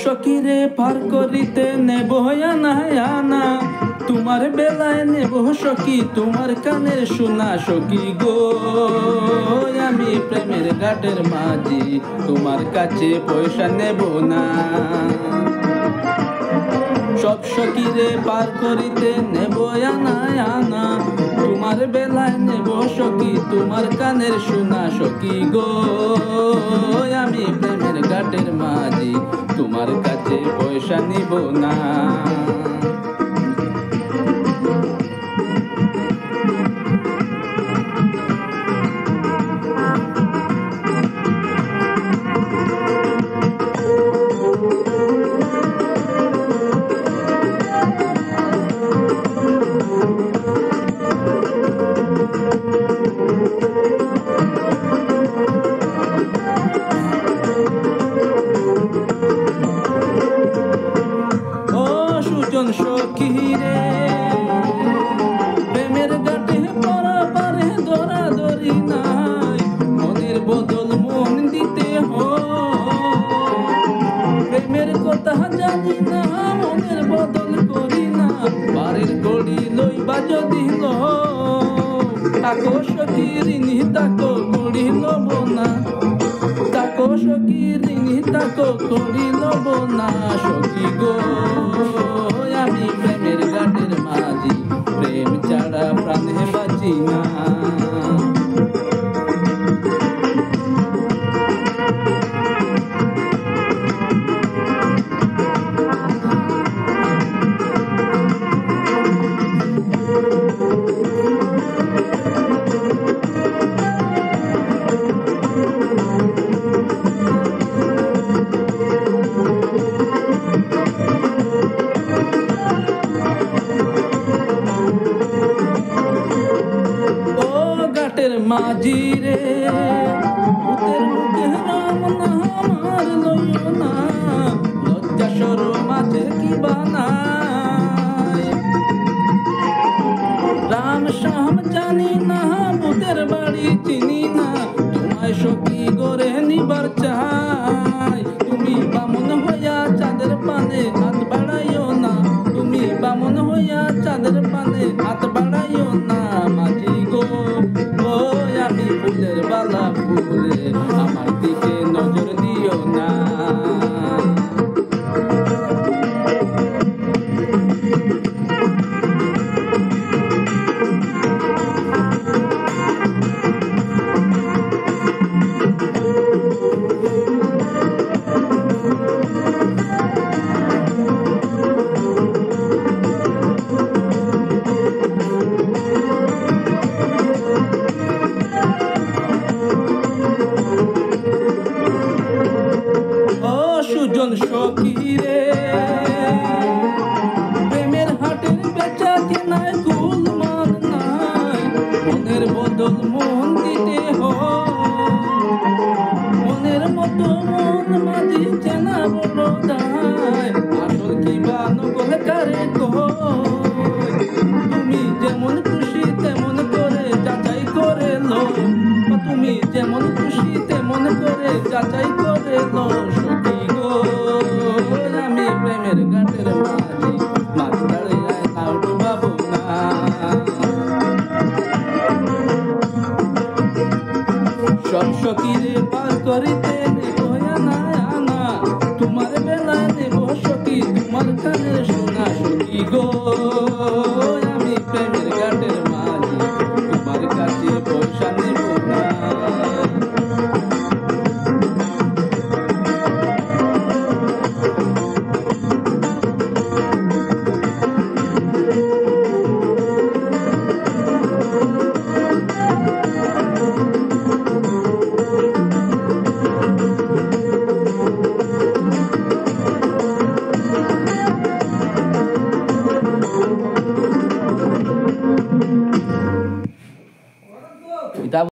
সখীরে পার করিতে নেব আনা আনা, তোমার বেলায় নেব সখী তোমার কানের শোনা। সখী গো আমি প্রেমের ঘাটের মাঝি, তোমার কাছে পয়সা নেব না। সব সখীরে পার করিতে নেব আনা আনা, তোমার বেলায় নেব সখী তোমার কানের শোনা। সখী গো আমি প্রেমের ঘাটের মাঝি, তোমার কাছে পয়সা নিব না। সখীরে প্রেমের ঘাটে পারাপারে দরাদরি নাই, মনের বদল মন দিতে হয়। প্রেমের কথা জানি না মনের বদল করি না, বাড়ির গড়ি লইবা যদি তাকো সখী ঋণী তাকো গড়ি লব না। তাকো সখী ঋণী তাকো গড়ি লব না। সখী গো আমি প্রেমের ঘাটের মাঝি, প্রেম ছাড়া প্রাণে বাঁচি না। মাঝি রে ভূতের মুখে রাম নাম আর লইও না, লজ্জা শরম আছে কি বানায়। রাম শ্যাম জানি না ভূতের বাড়ি চিনি না, তোমায় সখী গড়ে নিবার চাই। তুমি বামন হইয়া চাঁদের পানে হাত বাড়াইও না, তুমি বামন হইয়া চাঁদের পানে হাত বাড়াইও না। মাঝি গো আমি ফুলের বালা ফুলে আমার দিকে নজর দিও না। সুজন সখীরে প্রেমের হাটের বেচা কেনায় গোলমাল নাই, মনের বদল মন দিতে মনের মতো মন মাঝি চেনা বড় দায়। আসল কি বা নকল কারে তুমি যেমন খুশি তেমন করে যাচাই করে লো, তুমি যেমন খুশি তেমন করে যাচাই করে লো। সখী গো আমি প্রেমের ঘাটের মাঝি, মাছ দাঁড়িয়ে নাও ডুবাবো না। সব সখীরে পার করিতে নেব আনা আনা, তোমার বেলায় নেব সখী তোমার কানের শোনা। সখী গো